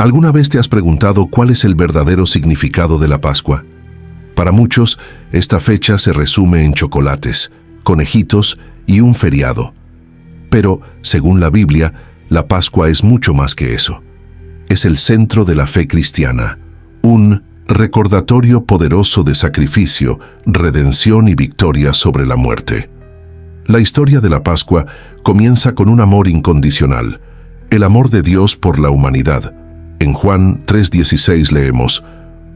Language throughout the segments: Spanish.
¿Alguna vez te has preguntado cuál es el verdadero significado de la Pascua? Para muchos, esta fecha se resume en chocolates, conejitos y un feriado. Pero, según la Biblia, la Pascua es mucho más que eso. Es el centro de la fe cristiana, un recordatorio poderoso de sacrificio, redención y victoria sobre la muerte. La historia de la Pascua comienza con un amor incondicional, el amor de Dios por la humanidad. En Juan 3:16 leemos: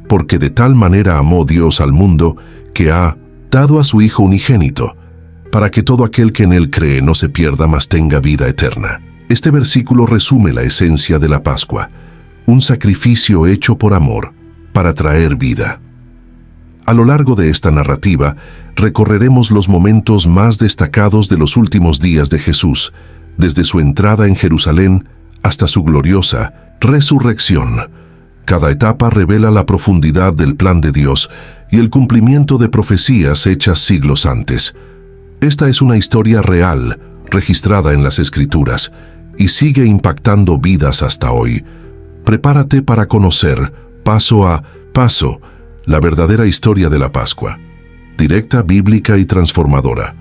«Porque de tal manera amó Dios al mundo, que ha dado a su Hijo unigénito, para que todo aquel que en él cree no se pierda, mas tenga vida eterna». Este versículo resume la esencia de la Pascua, un sacrificio hecho por amor, para traer vida. A lo largo de esta narrativa, recorreremos los momentos más destacados de los últimos días de Jesús, desde su entrada en Jerusalén hasta su gloriosa resurrección. Cada etapa revela la profundidad del plan de Dios y el cumplimiento de profecías hechas siglos antes. Esta es una historia real, registrada en las Escrituras, y sigue impactando vidas hasta hoy. Prepárate para conocer, paso a paso, la verdadera historia de la Pascua, directa, bíblica y transformadora.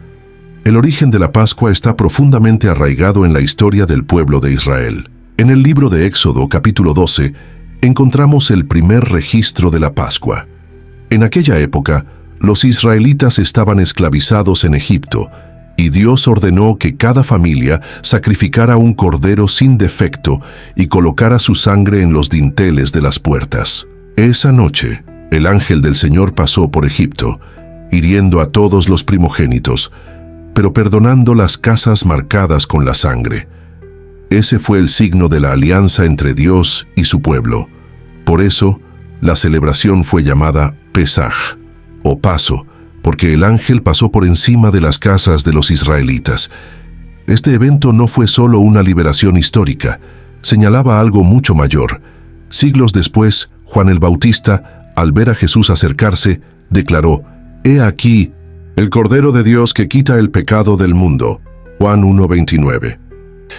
El origen de la Pascua está profundamente arraigado en la historia del pueblo de Israel. En el libro de Éxodo, capítulo 12, encontramos el primer registro de la Pascua. En aquella época, los israelitas estaban esclavizados en Egipto, y Dios ordenó que cada familia sacrificara un cordero sin defecto y colocara su sangre en los dinteles de las puertas. Esa noche, el ángel del Señor pasó por Egipto, hiriendo a todos los primogénitos, pero perdonando las casas marcadas con la sangre. Ese fue el signo de la alianza entre Dios y su pueblo. Por eso, la celebración fue llamada Pesaj, o Paso, porque el ángel pasó por encima de las casas de los israelitas. Este evento no fue solo una liberación histórica, señalaba algo mucho mayor. Siglos después, Juan el Bautista, al ver a Jesús acercarse, declaró: «He aquí, el Cordero de Dios que quita el pecado del mundo». Juan 1:29.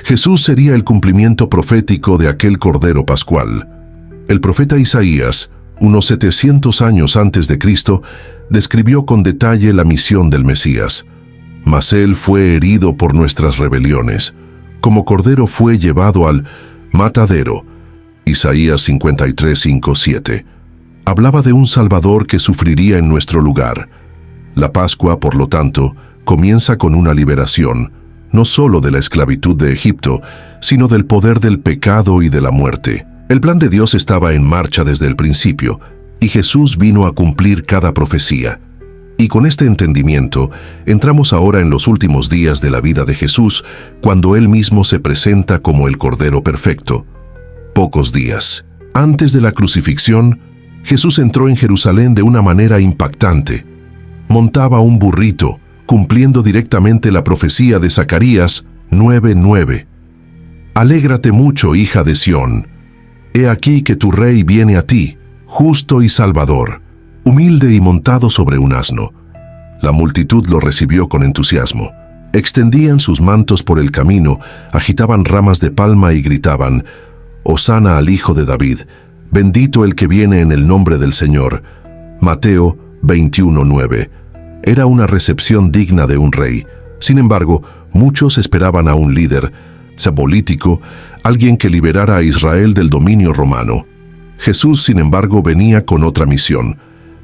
Jesús sería el cumplimiento profético de aquel Cordero Pascual. El profeta Isaías, unos 700 años antes de Cristo, describió con detalle la misión del Mesías. «Mas él fue herido por nuestras rebeliones, como cordero fue llevado al matadero». Isaías 53:5-7. Hablaba de un Salvador que sufriría en nuestro lugar. La Pascua, por lo tanto, comienza con una liberación, no solo de la esclavitud de Egipto, sino del poder del pecado y de la muerte. El plan de Dios estaba en marcha desde el principio, y Jesús vino a cumplir cada profecía. Y con este entendimiento, entramos ahora en los últimos días de la vida de Jesús, cuando Él mismo se presenta como el Cordero Perfecto. Pocos días antes de la crucifixión, Jesús entró en Jerusalén de una manera impactante. Montaba un burrito, cumpliendo directamente la profecía de Zacarías 9:9. «Alégrate mucho, hija de Sión. He aquí que tu rey viene a ti, justo y salvador, humilde y montado sobre un asno». La multitud lo recibió con entusiasmo. Extendían sus mantos por el camino, agitaban ramas de palma y gritaban: «Hosana al Hijo de David, bendito el que viene en el nombre del Señor». Mateo 21:9. Era una recepción digna de un rey. Sin embargo, muchos esperaban a un líder político, alguien que liberara a Israel del dominio romano. Jesús, sin embargo, venía con otra misión: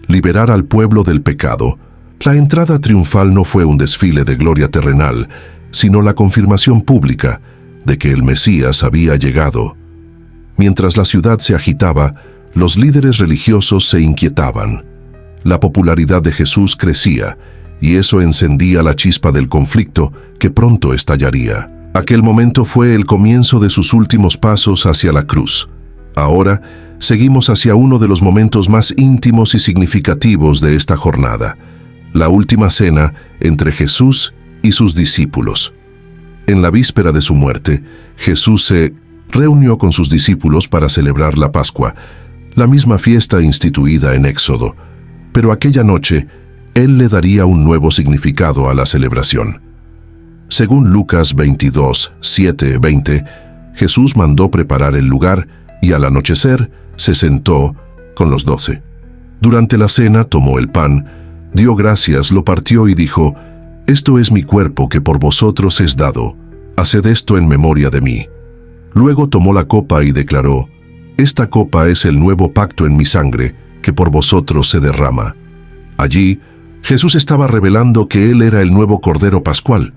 liberar al pueblo del pecado. La entrada triunfal no fue un desfile de gloria terrenal, sino la confirmación pública de que el Mesías había llegado. Mientras la ciudad se agitaba, los líderes religiosos se inquietaban. La popularidad de Jesús crecía, y eso encendía la chispa del conflicto que pronto estallaría. Aquel momento fue el comienzo de sus últimos pasos hacia la cruz. Ahora, seguimos hacia uno de los momentos más íntimos y significativos de esta jornada: la última cena entre Jesús y sus discípulos. En la víspera de su muerte, Jesús se reunió con sus discípulos para celebrar la Pascua, la misma fiesta instituida en Éxodo. Pero aquella noche, Él le daría un nuevo significado a la celebración. Según Lucas 22:7-20, Jesús mandó preparar el lugar y al anochecer se sentó con los 12. Durante la cena tomó el pan, dio gracias, lo partió y dijo: «Esto es mi cuerpo que por vosotros es dado. Haced esto en memoria de mí». Luego tomó la copa y declaró: «Esta copa es el nuevo pacto en mi sangre, que por vosotros se derrama». Allí, Jesús estaba revelando que Él era el nuevo Cordero Pascual.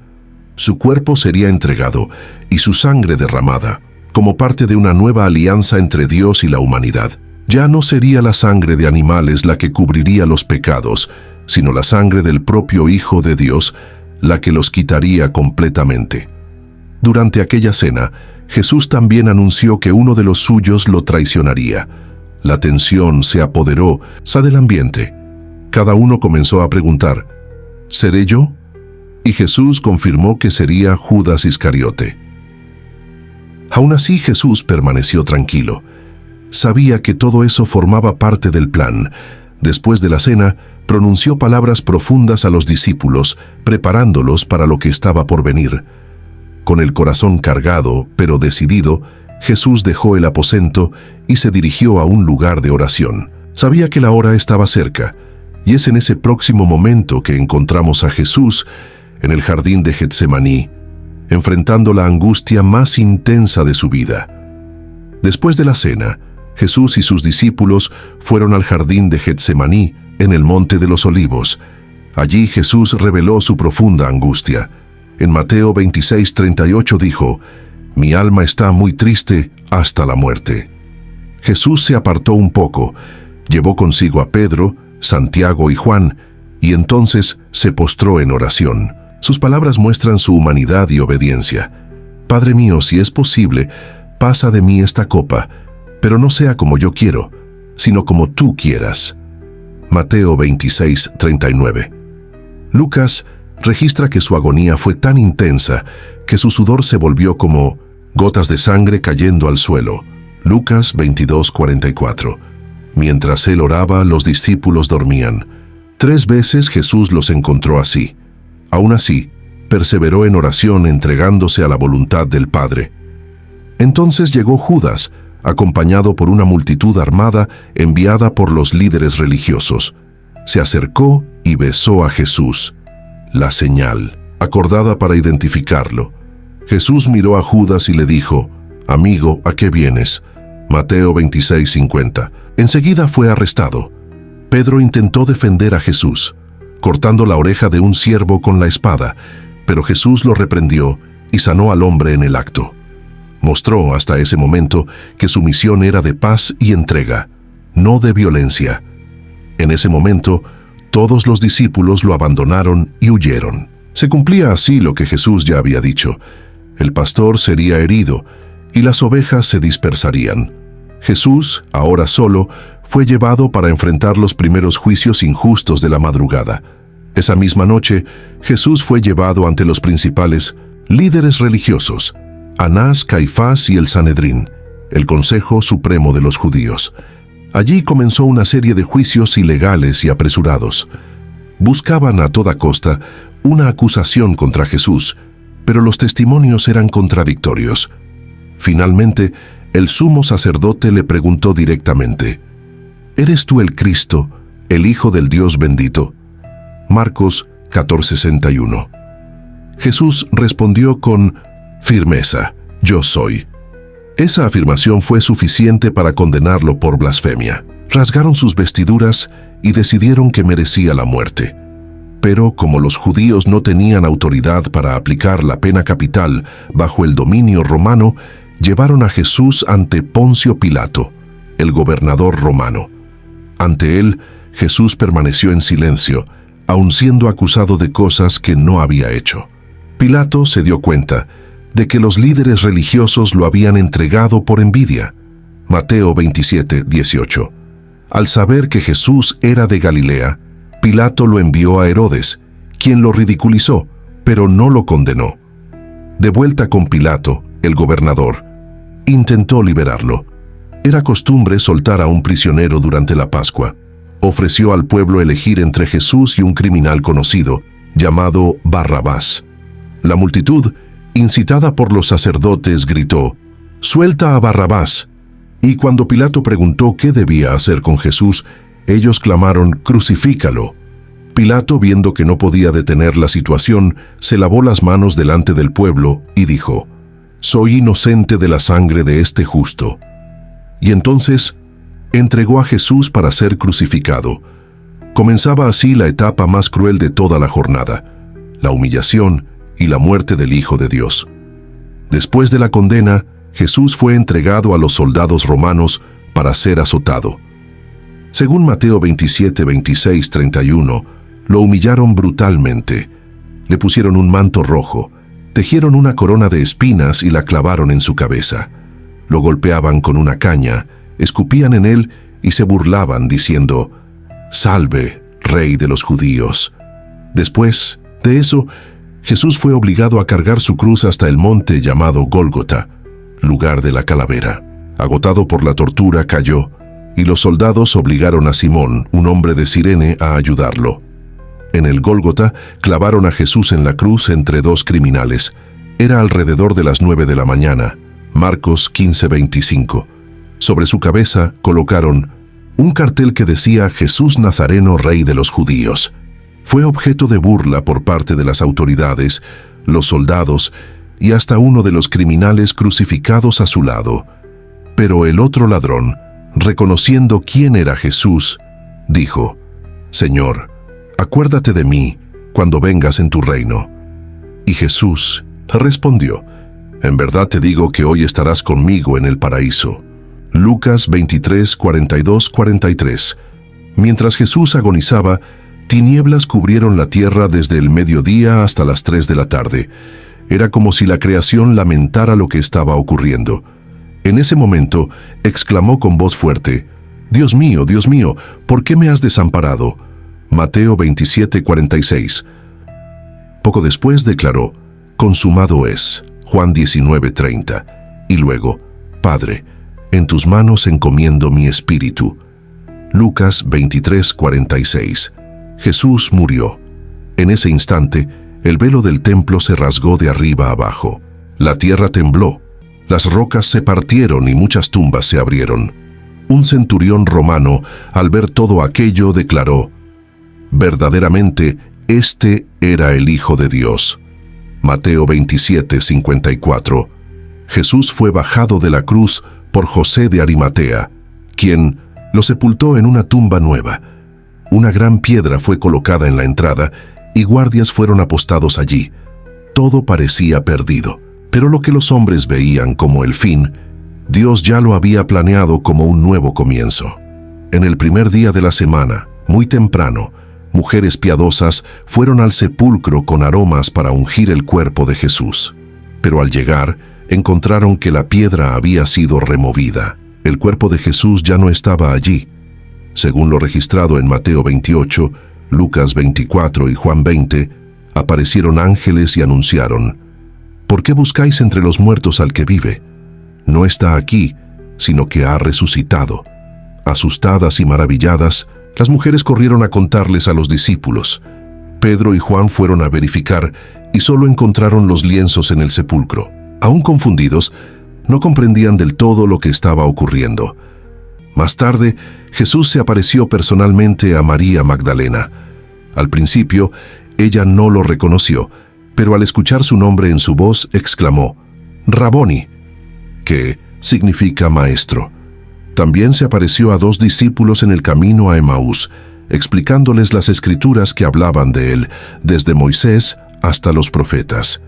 Su cuerpo sería entregado y su sangre derramada, como parte de una nueva alianza entre Dios y la humanidad. Ya no sería la sangre de animales la que cubriría los pecados, sino la sangre del propio Hijo de Dios, la que los quitaría completamente. Durante aquella cena, Jesús también anunció que uno de los suyos lo traicionaría. La tensión se apoderó del ambiente. Cada uno comenzó a preguntar: ¿seré yo? Y Jesús confirmó que sería Judas Iscariote. Aún así, Jesús permaneció tranquilo. Sabía que todo eso formaba parte del plan. Después de la cena, pronunció palabras profundas a los discípulos, preparándolos para lo que estaba por venir. Con el corazón cargado, pero decidido, Jesús dejó el aposento y se dirigió a un lugar de oración. Sabía que la hora estaba cerca, y es en ese próximo momento que encontramos a Jesús en el jardín de Getsemaní, enfrentando la angustia más intensa de su vida. Después de la cena, Jesús y sus discípulos fueron al jardín de Getsemaní, en el Monte de los Olivos. Allí Jesús reveló su profunda angustia. En Mateo 26:38 dijo: «Mi alma está muy triste hasta la muerte». Jesús se apartó un poco, llevó consigo a Pedro, Santiago y Juan, y entonces se postró en oración. Sus palabras muestran su humanidad y obediencia. «Padre mío, si es posible, pasa de mí esta copa, pero no sea como yo quiero, sino como tú quieras». Mateo 26:39. Lucas registra que su agonía fue tan intensa que su sudor se volvió como gotas de sangre cayendo al suelo. Lucas 22:44. Mientras él oraba, los discípulos dormían. 3 veces Jesús los encontró así. Aún así, perseveró en oración entregándose a la voluntad del Padre. Entonces llegó Judas, acompañado por una multitud armada enviada por los líderes religiosos. Se acercó y besó a Jesús, la señal acordada para identificarlo. Jesús miró a Judas y le dijo: «Amigo, ¿a qué vienes?». Mateo 26:50. Enseguida fue arrestado. Pedro intentó defender a Jesús, cortando la oreja de un siervo con la espada, pero Jesús lo reprendió y sanó al hombre en el acto. Mostró hasta ese momento que su misión era de paz y entrega, no de violencia. En ese momento, todos los discípulos lo abandonaron y huyeron. Se cumplía así lo que Jesús ya había dicho: el pastor sería herido y las ovejas se dispersarían. Jesús, ahora solo, fue llevado para enfrentar los primeros juicios injustos de la madrugada. Esa misma noche, Jesús fue llevado ante los principales líderes religiosos, Anás, Caifás y el Sanedrín, el Consejo Supremo de los Judíos. Allí comenzó una serie de juicios ilegales y apresurados. Buscaban a toda costa una acusación contra Jesús, pero los testimonios eran contradictorios. Finalmente, el sumo sacerdote le preguntó directamente: ¿eres tú el Cristo, el Hijo del Dios bendito? Marcos 14:61. Jesús respondió con firmeza: yo soy. Esa afirmación fue suficiente para condenarlo por blasfemia. Rasgaron sus vestiduras y decidieron que merecía la muerte. Pero como los judíos no tenían autoridad para aplicar la pena capital bajo el dominio romano, llevaron a Jesús ante Poncio Pilato, el gobernador romano. Ante él, Jesús permaneció en silencio, aun siendo acusado de cosas que no había hecho. Pilato se dio cuenta de que los líderes religiosos lo habían entregado por envidia. Mateo 27:18. Al saber que Jesús era de Galilea, Pilato lo envió a Herodes, quien lo ridiculizó, pero no lo condenó. De vuelta con Pilato, el gobernador, intentó liberarlo. Era costumbre soltar a un prisionero durante la Pascua. Ofreció al pueblo elegir entre Jesús y un criminal conocido, llamado Barrabás. La multitud, incitada por los sacerdotes, gritó: «¡Suelta a Barrabás!». Y cuando Pilato preguntó qué debía hacer con Jesús, ellos clamaron: «Crucifícalo». Pilato, viendo que no podía detener la situación, se lavó las manos delante del pueblo y dijo: «Soy inocente de la sangre de este justo». Y entonces entregó a Jesús para ser crucificado. Comenzaba así la etapa más cruel de toda la jornada: la humillación y la muerte del Hijo de Dios. Después de la condena, Jesús fue entregado a los soldados romanos para ser azotado. Según Mateo 27, 26, 31, lo humillaron brutalmente. Le pusieron un manto rojo, tejieron una corona de espinas y la clavaron en su cabeza. Lo golpeaban con una caña, escupían en él y se burlaban diciendo: «Salve, Rey de los judíos». Después de eso, Jesús fue obligado a cargar su cruz hasta el monte llamado Gólgota, lugar de la calavera. Agotado por la tortura, cayó, y los soldados obligaron a Simón, un hombre de Cirene, a ayudarlo. En el Gólgota clavaron a Jesús en la cruz entre dos criminales. Era alrededor de las 9 de la mañana. Marcos 15:25. Sobre su cabeza colocaron un cartel que decía: «Jesús Nazareno, Rey de los Judíos». Fue objeto de burla por parte de las autoridades, los soldados y hasta uno de los criminales crucificados a su lado. Pero el otro ladrón, reconociendo quién era Jesús, dijo: «Señor, acuérdate de mí cuando vengas en tu reino». Y Jesús respondió: «En verdad te digo que hoy estarás conmigo en el paraíso». Lucas 23, 42, 43. Mientras Jesús agonizaba, tinieblas cubrieron la tierra desde el mediodía hasta las 3 de la tarde. Era como si la creación lamentara lo que estaba ocurriendo. En ese momento, exclamó con voz fuerte: Dios mío, ¿por qué me has desamparado?». Mateo 27, 46. Poco después declaró: «Consumado es». Juan 19, 30. Y luego: «Padre, en tus manos encomiendo mi espíritu». Lucas 23, 46. Jesús murió. En ese instante, el velo del templo se rasgó de arriba abajo. La tierra tembló, las rocas se partieron y muchas tumbas se abrieron. Un centurión romano, al ver todo aquello, declaró: «Verdaderamente, este era el Hijo de Dios». Mateo 27, 54. Jesús fue bajado de la cruz por José de Arimatea, quien lo sepultó en una tumba nueva. Una gran piedra fue colocada en la entrada y guardias fueron apostados allí. Todo parecía perdido, pero lo que los hombres veían como el fin, Dios ya lo había planeado como un nuevo comienzo. En el primer día de la semana, muy temprano, mujeres piadosas fueron al sepulcro con aromas para ungir el cuerpo de Jesús. Pero al llegar, encontraron que la piedra había sido removida. El cuerpo de Jesús ya no estaba allí. Según lo registrado en Mateo 28, Lucas 24 y Juan 20, aparecieron ángeles y anunciaron: «¿Por qué buscáis entre los muertos al que vive? No está aquí, sino que ha resucitado». Asustadas y maravilladas, las mujeres corrieron a contarles a los discípulos. Pedro y Juan fueron a verificar y solo encontraron los lienzos en el sepulcro. Aún confundidos, no comprendían del todo lo que estaba ocurriendo. Más tarde, Jesús se apareció personalmente a María Magdalena. Al principio, ella no lo reconoció, pero al escuchar su nombre en su voz, exclamó: «Raboni», que significa maestro. También se apareció a 2 discípulos en el camino a Emaús, explicándoles las escrituras que hablaban de él, desde Moisés hasta los profetas.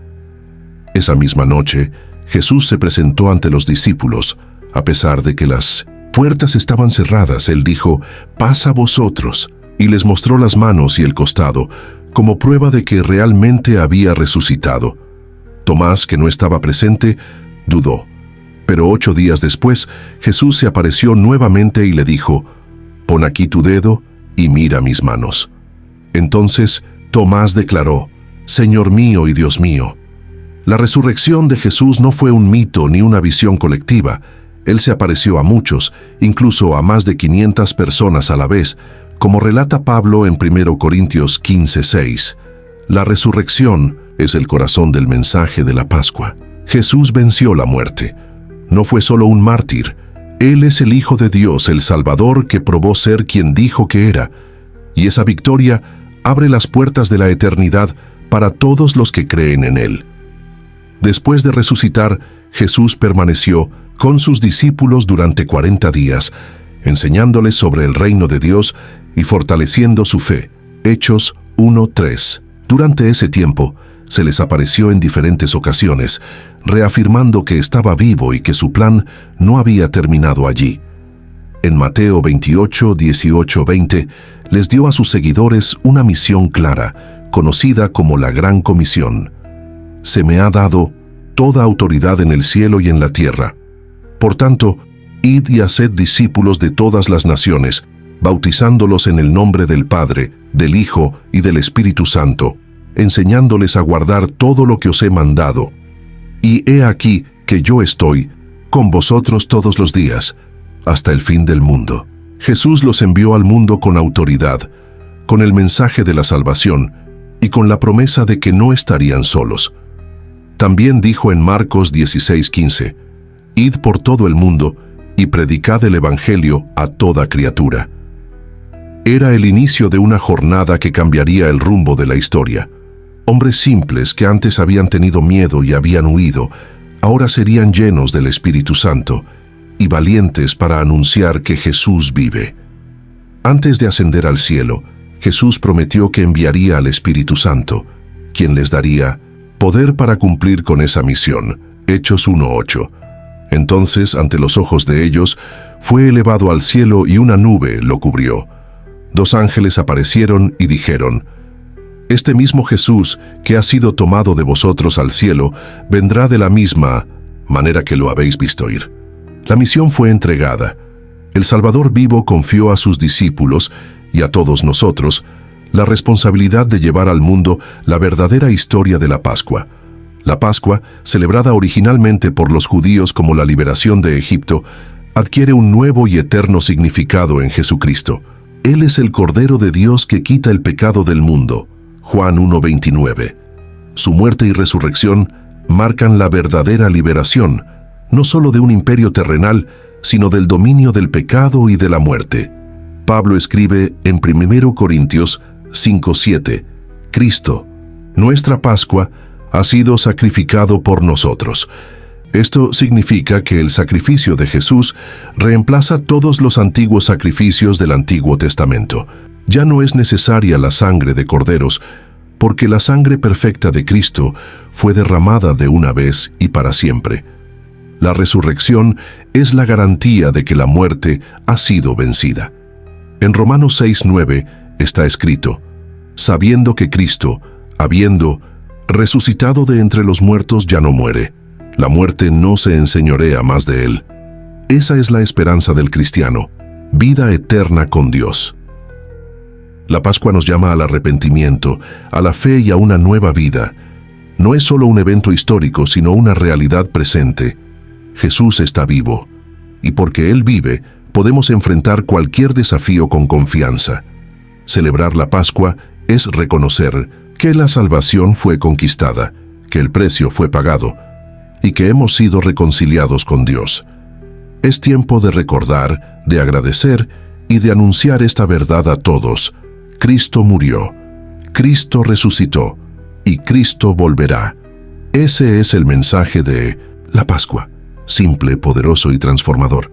Esa misma noche, Jesús se presentó ante los discípulos. A pesar de que las puertas estaban cerradas, él dijo: «Paz a vosotros», y les mostró las manos y el costado, como prueba de que realmente había resucitado. Tomás, que no estaba presente, dudó. Pero 8 días después, Jesús se apareció nuevamente y le dijo: «Pon aquí tu dedo y mira mis manos». Entonces Tomás declaró: «Señor mío y Dios mío». La resurrección de Jesús no fue un mito ni una visión colectiva. Él se apareció a muchos, incluso a más de 500 personas a la vez, como relata Pablo en 1 Corintios 15:6. La resurrección es el corazón del mensaje de la Pascua. Jesús venció la muerte. No fue solo un mártir, Él es el Hijo de Dios, el Salvador que probó ser quien dijo que era, y esa victoria abre las puertas de la eternidad para todos los que creen en Él. Después de resucitar, Jesús permaneció con sus discípulos durante 40 días, enseñándoles sobre el reino de Dios y fortaleciendo su fe. Hechos 1:3. Durante ese tiempo, se les apareció en diferentes ocasiones, reafirmando que estaba vivo y que su plan no había terminado allí. En Mateo 28, 18, 20, les dio a sus seguidores una misión clara, conocida como la Gran Comisión. Se me ha dado toda autoridad en el cielo y en la tierra. Por tanto, id y haced discípulos de todas las naciones, bautizándolos en el nombre del Padre, del Hijo y del Espíritu Santo, enseñándoles a guardar todo lo que os he mandado. Y he aquí que yo estoy con vosotros todos los días, hasta el fin del mundo. Jesús los envió al mundo con autoridad, con el mensaje de la salvación y con la promesa de que no estarían solos. También dijo en Marcos 16:15, «Id por todo el mundo y predicad el Evangelio a toda criatura». Era el inicio de una jornada que cambiaría el rumbo de la historia. Hombres simples que antes habían tenido miedo y habían huido, ahora serían llenos del Espíritu Santo y valientes para anunciar que Jesús vive. Antes de ascender al cielo, Jesús prometió que enviaría al Espíritu Santo, quien les daría poder para cumplir con esa misión. Hechos 1:8. Entonces, ante los ojos de ellos, fue elevado al cielo y una nube lo cubrió. 2 ángeles aparecieron y dijeron, «Este mismo Jesús que ha sido tomado de vosotros al cielo, vendrá de la misma manera que lo habéis visto ir». La misión fue entregada. El Salvador vivo confió a sus discípulos y a todos nosotros la responsabilidad de llevar al mundo la verdadera historia de la Pascua. La Pascua, celebrada originalmente por los judíos como la liberación de Egipto, adquiere un nuevo y eterno significado en Jesucristo. Él es el Cordero de Dios que quita el pecado del mundo. Juan 1:29. Su muerte y resurrección marcan la verdadera liberación, no solo de un imperio terrenal, sino del dominio del pecado y de la muerte. Pablo escribe en 1 Corintios 5:7, «Cristo, nuestra Pascua, ha sido sacrificado por nosotros». Esto significa que el sacrificio de Jesús reemplaza todos los antiguos sacrificios del Antiguo Testamento. Ya no es necesaria la sangre de corderos, porque la sangre perfecta de Cristo fue derramada de una vez y para siempre. La resurrección es la garantía de que la muerte ha sido vencida. En Romanos 6:9 está escrito, «Sabiendo que Cristo, habiendo resucitado de entre los muertos, ya no muere. La muerte no se enseñorea más de él». Esa es la esperanza del cristiano, vida eterna con Dios. La Pascua nos llama al arrepentimiento, a la fe y a una nueva vida. No es solo un evento histórico, sino una realidad presente. Jesús está vivo, y porque Él vive, podemos enfrentar cualquier desafío con confianza. Celebrar la Pascua es reconocer que la salvación fue conquistada, que el precio fue pagado, y que hemos sido reconciliados con Dios. Es tiempo de recordar, de agradecer y de anunciar esta verdad a todos. Cristo murió, Cristo resucitó y Cristo volverá. Ese es el mensaje de la Pascua, simple, poderoso y transformador.